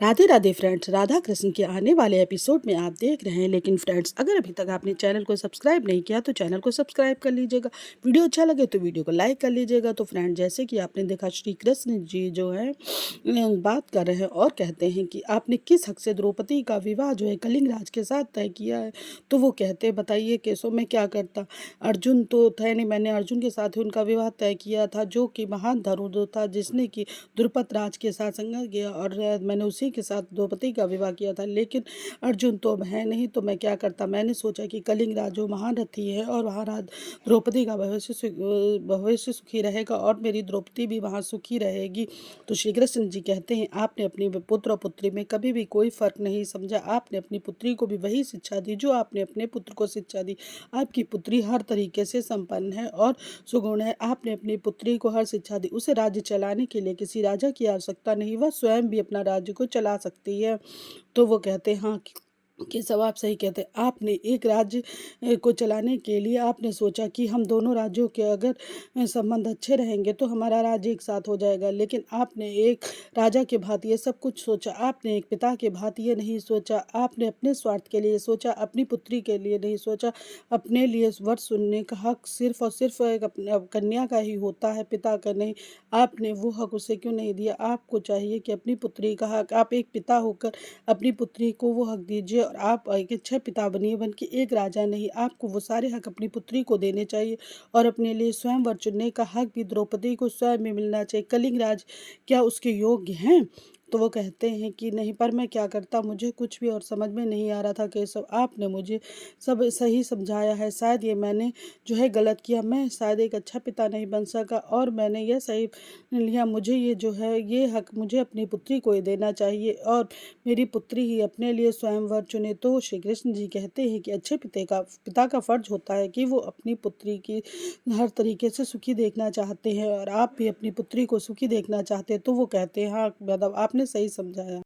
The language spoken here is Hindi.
राधे राधे फ्रेंड्स, राधा कृष्ण के आने वाले एपिसोड में आप देख रहे हैं। लेकिन फ्रेंड्स, अगर अभी तक आपने चैनल को सब्सक्राइब नहीं किया तो चैनल को सब्सक्राइब कर लीजिएगा। वीडियो अच्छा लगे तो वीडियो को लाइक कर लीजिएगा। तो फ्रेंड, जैसे कि आपने देखा, श्री कृष्ण जी जो है बात कर रहे हैं और कहते हैं कि आपने किस हक से द्रौपदी का विवाह जो है कलिंग राज के साथ तय किया है। तो वो कहते हैं, बताइए केसो मैं क्या करता। अर्जुन तो थे नहीं, मैंने अर्जुन के साथ ही उनका विवाह तय किया था, जो कि महान धनुर्धर था, जिसने कि द्रुपद राज के साथ संगत किया, और मैंने उसी के साथ द्रौपदी का विवाह किया था। लेकिन अर्जुन तो अब है नहीं, तो मैं क्या करता। मैंने सोचा कि कलिंग राज जो महारथी है और वहाँ राज द्रौपदी का भविष्य सुखी रहेगा और मेरी द्रौपदी भी वहाँ सुखी रहेगी। तो श्री कृष्ण जी कहते हैं, आपने अपनी पुत्र और पुत्री में कभी भी कोई फर्क नहीं समझा। आपने अपनी पुत्री को भी वही शिक्षा दी जो आपने अपने पुत्र को शिक्षा दी। आपकी पुत्री हर तरीके से संपन्न है और सुगुण है। आपने अपनी पुत्री को हर शिक्षा दी। उसे राज्य चलाने के लिए किसी राजा की आवश्यकता नहीं, वह स्वयं भी अपना राज्य को चला सकती है। तो वो कहते हैं, हाँ कि सब आप सही कहते हैं। आपने एक राज्य को चलाने के लिए आपने सोचा कि हम दोनों राज्यों के अगर संबंध अच्छे रहेंगे तो हमारा राज्य एक साथ हो जाएगा। लेकिन आपने एक राजा के भांति ये सब कुछ सोचा। आपने एक पिता के भांति ये नहीं सोचा। आपने अपने स्वार्थ के लिए सोचा, अपनी पुत्री के लिए नहीं सोचा। अपने लिए वर सुनने का हक सिर्फ और सिर्फ एक कन्या का ही होता है, पिता का नहीं। आपने वो हक उसे क्यों नहीं दिया। आपको चाहिए कि अपनी पुत्री का हक, आप एक पिता होकर अपनी पुत्री को वो हक दीजिए और आप एक अच्छा पिता बनिए, बन के एक राजा नहीं। आपको वो सारे हक अपनी पुत्री को देने चाहिए और अपने लिए स्वयंवर चुनने का हक भी द्रौपदी को स्वयं में मिलना चाहिए। कलिंग राज क्या उसके योग्य हैं। तो वो कहते हैं कि नहीं, पर मैं क्या करता, मुझे कुछ भी और समझ में नहीं आ रहा था। केशव, आपने मुझे सब सही समझाया है। शायद ये मैंने जो है गलत किया। मैं शायद एक अच्छा पिता नहीं बन सका और मैंने यह सही लिया। मुझे ये जो है ये हक मुझे अपनी पुत्री को ही देना चाहिए और मेरी पुत्री ही अपने लिए स्वयंवर चुने। तो श्री कृष्ण जी कहते हैं कि अच्छे पिता का फर्ज होता है कि वो अपनी पुत्री की हर तरीके से सुखी देखना चाहते हैं और आप भी अपनी पुत्री को सुखी देखना चाहते हैं। तो वो कहते हैं, हाँ मतलब आपने सही समझाया।